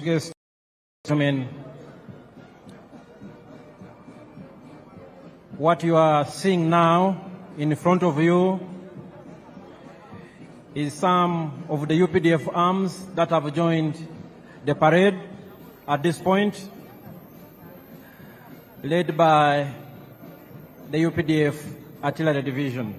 guests, gentlemen, what you are seeing now in front of you is some of the UPDF arms that have joined the parade at this point, led by the UPDF Artillery Division.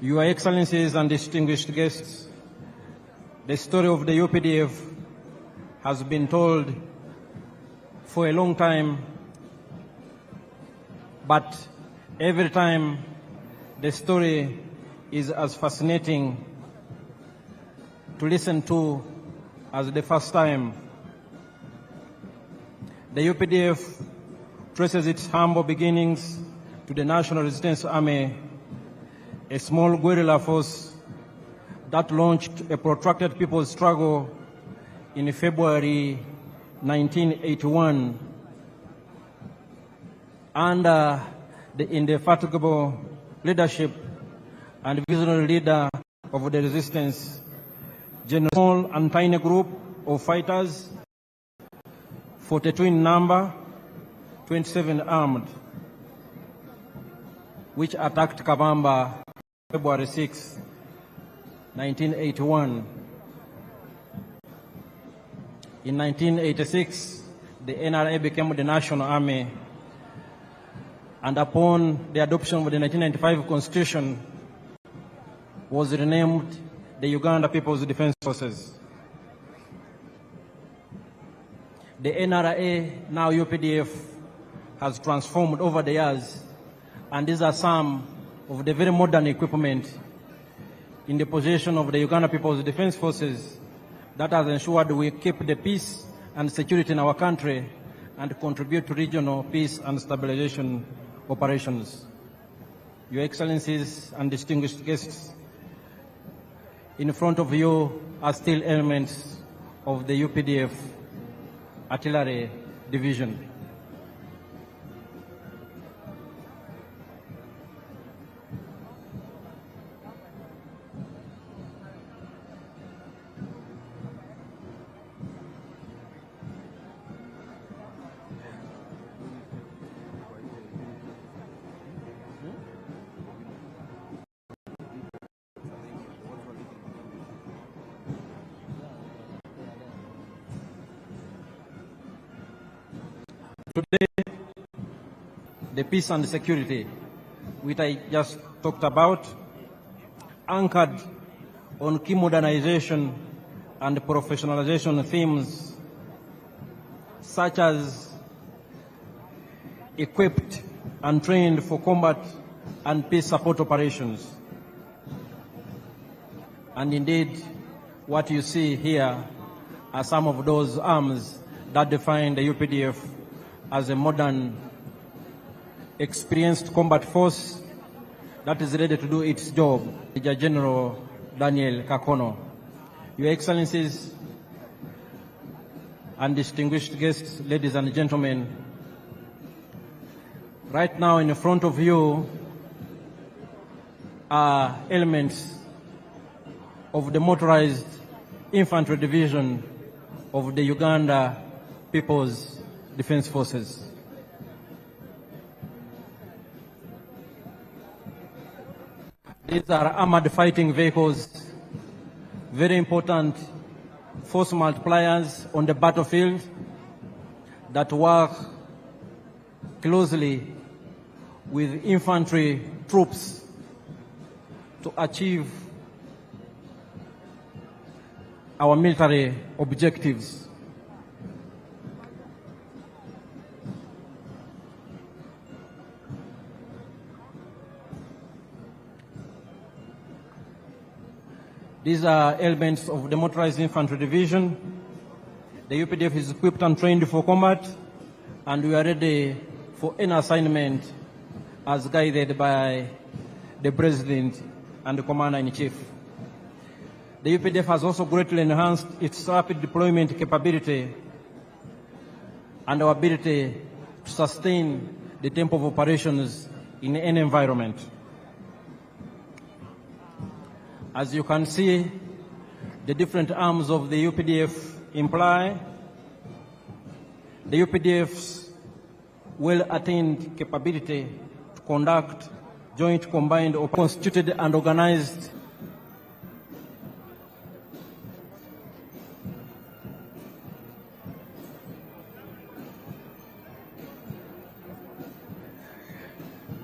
Your Excellencies and distinguished guests, the story of the UPDF has been told for a long time, but every time the story is as fascinating to listen to as the first time. The UPDF traces its humble beginnings to the National Resistance Army, a small guerrilla force that launched a protracted people's struggle in February 1981 under the indefatigable leadership and visionary leader of the resistance, General and tiny group of fighters, 42 in number, 27 armed, which attacked Kabamba February 6, 1981. In 1986, the NRA became the National Army, and upon the adoption of the 1995 Constitution, was renamed the Uganda People's Defense Forces. The NRA, now UPDF, has transformed over the years, and these are some of the very modern equipment in the possession of the Uganda People's Defense Forces that has ensured we keep the peace and security in our country and contribute to regional peace and stabilization operations. Your Excellencies and distinguished guests, in front of you are still elements of the UPDF Artillery Division. Today, the peace and security, which I just talked about, anchored on key modernization and professionalization themes, such as equipped and trained for combat and peace support operations. And indeed, what you see here are some of those arms that define the UPDF as a modern, experienced combat force that is ready to do its job. Major General Daniel Kakono. Your Excellencies and distinguished guests, ladies and gentlemen, right now in front of you are elements of the motorized infantry division of the Uganda People's Defense Forces. These are armored fighting vehicles, very important force multipliers on the battlefield that work closely with infantry troops to achieve our military objectives. These are elements of the Motorized Infantry Division. The UPDF is equipped and trained for combat, and we are ready for any assignment as guided by the President and the Commander-in-Chief. The UPDF has also greatly enhanced its rapid deployment capability and our ability to sustain the tempo of operations in any environment. As you can see, the different arms of the UPDF imply the UPDF's well-attained capability to conduct joint, combined, or constituted and organized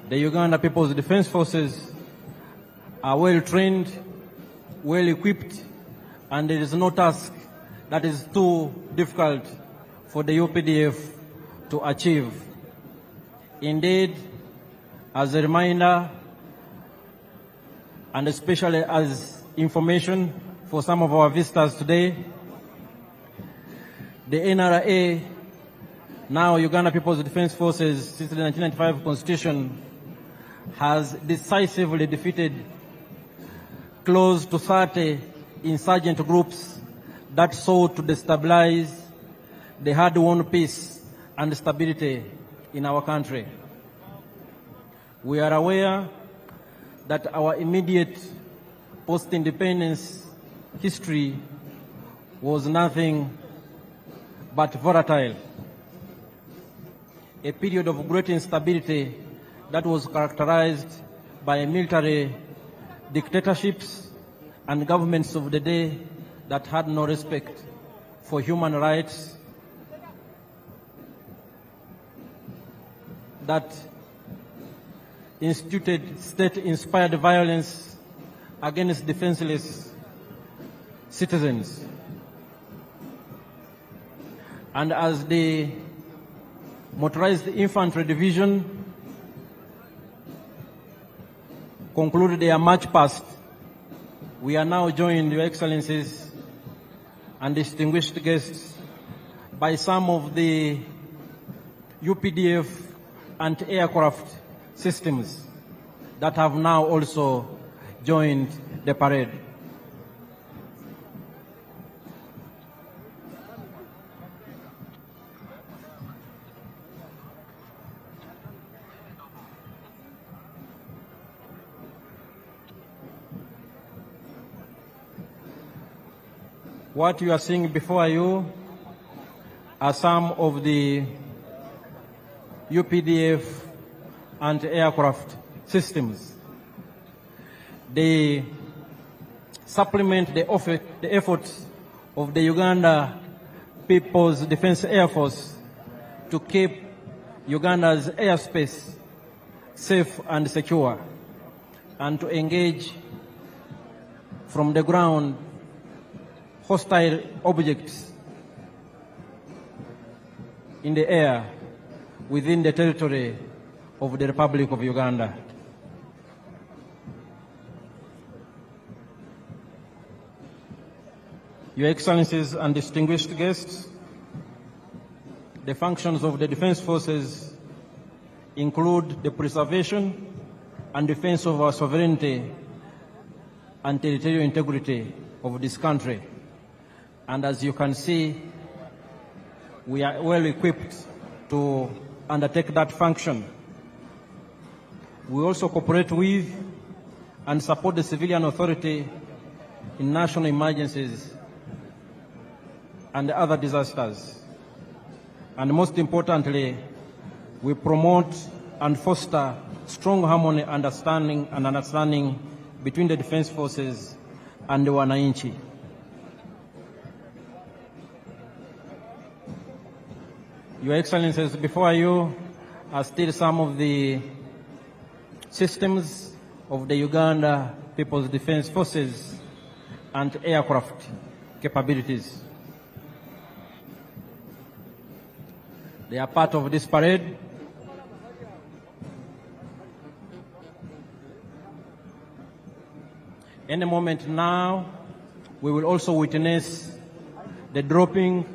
the Uganda People's Defense Forces are well-trained, well-equipped, and there is no task that is too difficult for the UPDF to achieve. Indeed, as a reminder, and especially as information for some of our visitors today, the NRA, now Uganda People's Defense Forces, since the 1995 Constitution, has decisively defeated close to 30 insurgent groups that sought to destabilize the hard-won peace and stability in our country. We are aware that our immediate post-independence history was nothing but volatile, a period of great instability that was characterized by military dictatorships and governments of the day that had no respect for human rights, that instituted state-inspired violence against defenseless citizens. And as the Motorized Infantry Division concluded their march past, we are now joined, Your Excellencies and distinguished guests, by some of the UPDF anti-aircraft systems that have now also joined the parade. What you are seeing before you are some of the UPDF anti-aircraft systems. They supplement the efforts of the Uganda People's Defense Air Force to keep Uganda's airspace safe and secure, and to engage from the ground hostile objects in the air within the territory of the Republic of Uganda. Your Excellencies and distinguished guests, the functions of the Defense Forces include the preservation and defense of our sovereignty and territorial integrity of this country. And as you can see, we are well equipped to undertake that function. We also cooperate with and support the civilian authority in national emergencies and other disasters. And most importantly, we promote and foster strong harmony, understanding between the Defense Forces and the Wananchi. Your Excellencies, before you are still some of the systems of the Uganda People's Defense Forces and aircraft capabilities. They are part of this parade. Any moment now, we will also witness the dropping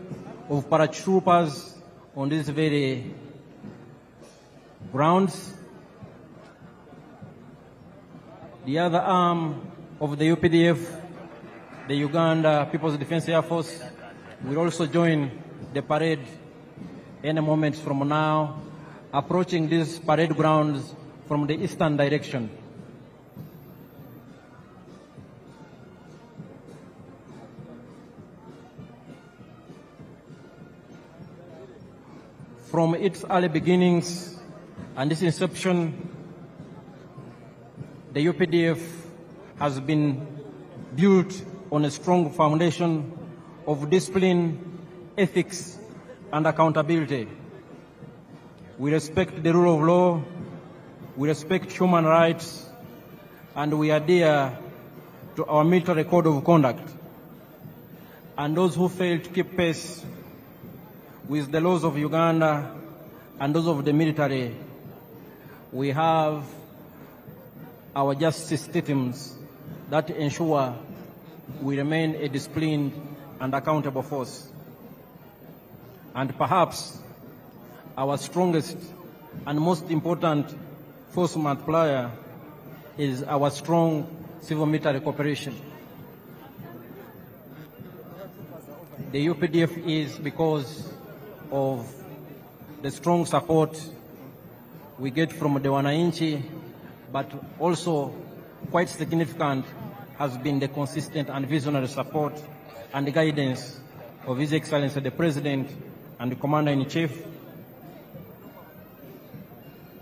of paratroopers on these very grounds. The other arm of the UPDF, the Uganda People's Defense Air Force, will also join the parade any moment from now, approaching these parade grounds from the eastern direction. From its early beginnings and its inception, the UPDF has been built on a strong foundation of discipline, ethics, and accountability. We respect the rule of law, we respect human rights, and we adhere to our military code of conduct. And those who fail to keep pace with the laws of Uganda and those of the military, we have our justice systems that ensure we remain a disciplined and accountable force. And perhaps our strongest and most important force multiplier is our strong civil-military cooperation. The UPDF is because of the strong support we get from the Wananchi, but also quite significant has been the consistent and visionary support and the guidance of His Excellency the President and the Commander-in-Chief,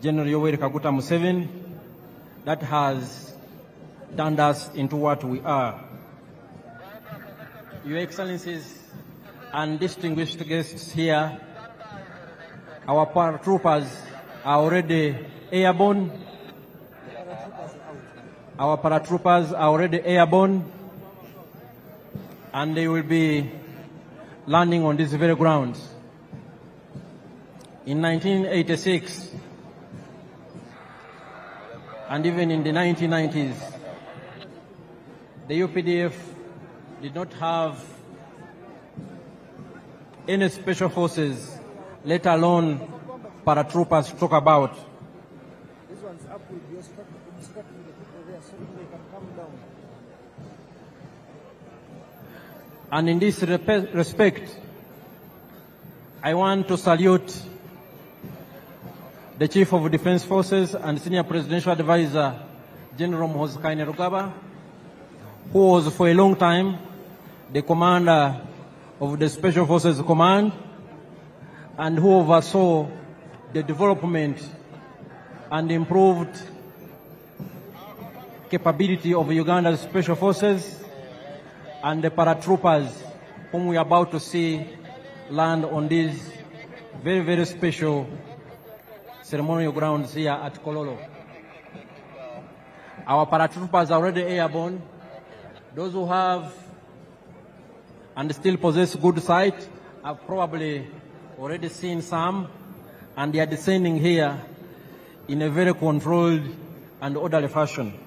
General Yoweri Kaguta Museveni, that has turned us into what we are. Your Excellencies and distinguished guests here, our paratroopers are already airborne. Our paratroopers are already airborne, and they will be landing on these very grounds. In 1986, and even in the 1990s, the UPDF did not have any special forces, let alone paratroopers to talk about. And in this respect, I want to salute the Chief of Defense Forces and Senior Presidential Advisor, General Muhoozi Kainerugaba, who was for a long time the commander of the Special Forces Command and who oversaw the development and improved capability of Uganda's Special Forces and the paratroopers whom we are about to see land on these very, very special ceremonial grounds here at Kololo. Our paratroopers are already airborne. Those who have and still possess good sight have probably already seen some, and they are descending here in a very controlled and orderly fashion.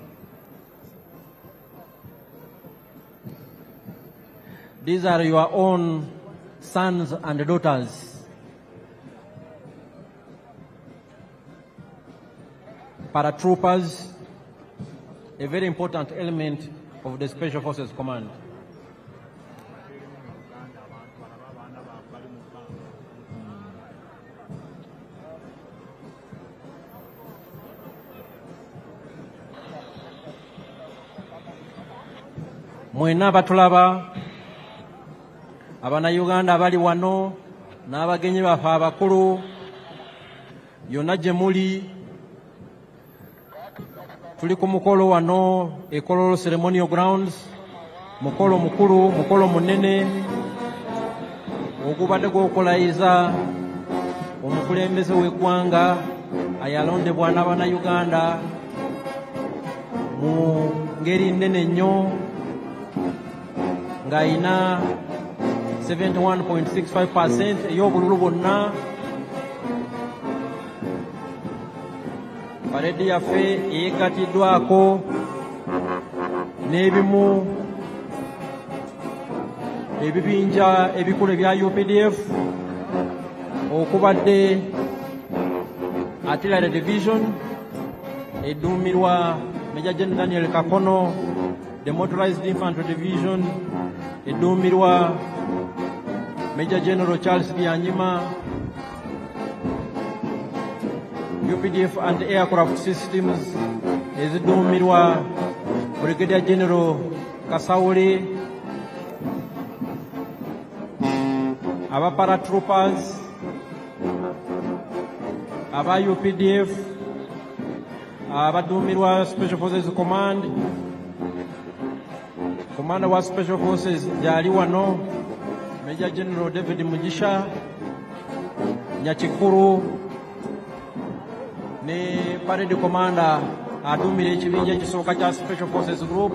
These are your own sons and daughters. Paratroopers, a very important element of the Special Forces Command. Mwena batulaba Abannayuganda abali wano n'abagenyi baffe abakulu yonna gye muli, tuli ku mukolo wano e Kololo Ceremonial Grounds, mukolo mukulu, mukolo munene ogubadde gw'okulayiza omukulembeze w'eggwanga ayalondebwa n'Abannayuganda mu ngeri nnene nnyo ng'ayina 71.65% ey'obululu bonna. Paredi yaffe eyeggatiddwako n'ebimu ebibinja ebikulu ebya UPDF okubadde Artillery Division edduumirwa Major General Daniel Kakono, the Motorized Infantry Division edduumirwa Major General Charles Byanyima, UPDF and Aircraft Systems ezidduumirwa Brigadier General Kasauli, aba paratroopers aba UPDF, abaduumirwa Special Forces Command, Commander wa Special Forces jali wano, Major General David Mugisha, Nyakikuru, ne Parade Commander aduumira ekibinja ekisooka kya Special Forces Group,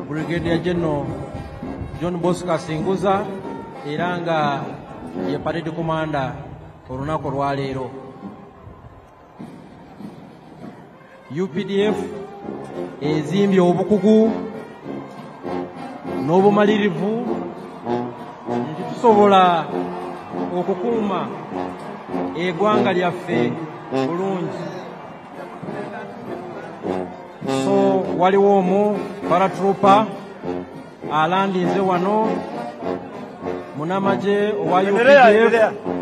Brigadier General John Bosco Singuza, era nga ye Parade Commander olunaku lwa leero. UPDF ezimbye obukugu n'obumalirivu nti tusobola okukuuma eggwanga lyaffe bulungi. So waliwo omu paratrooper alandinze wano munamaje owa UPDF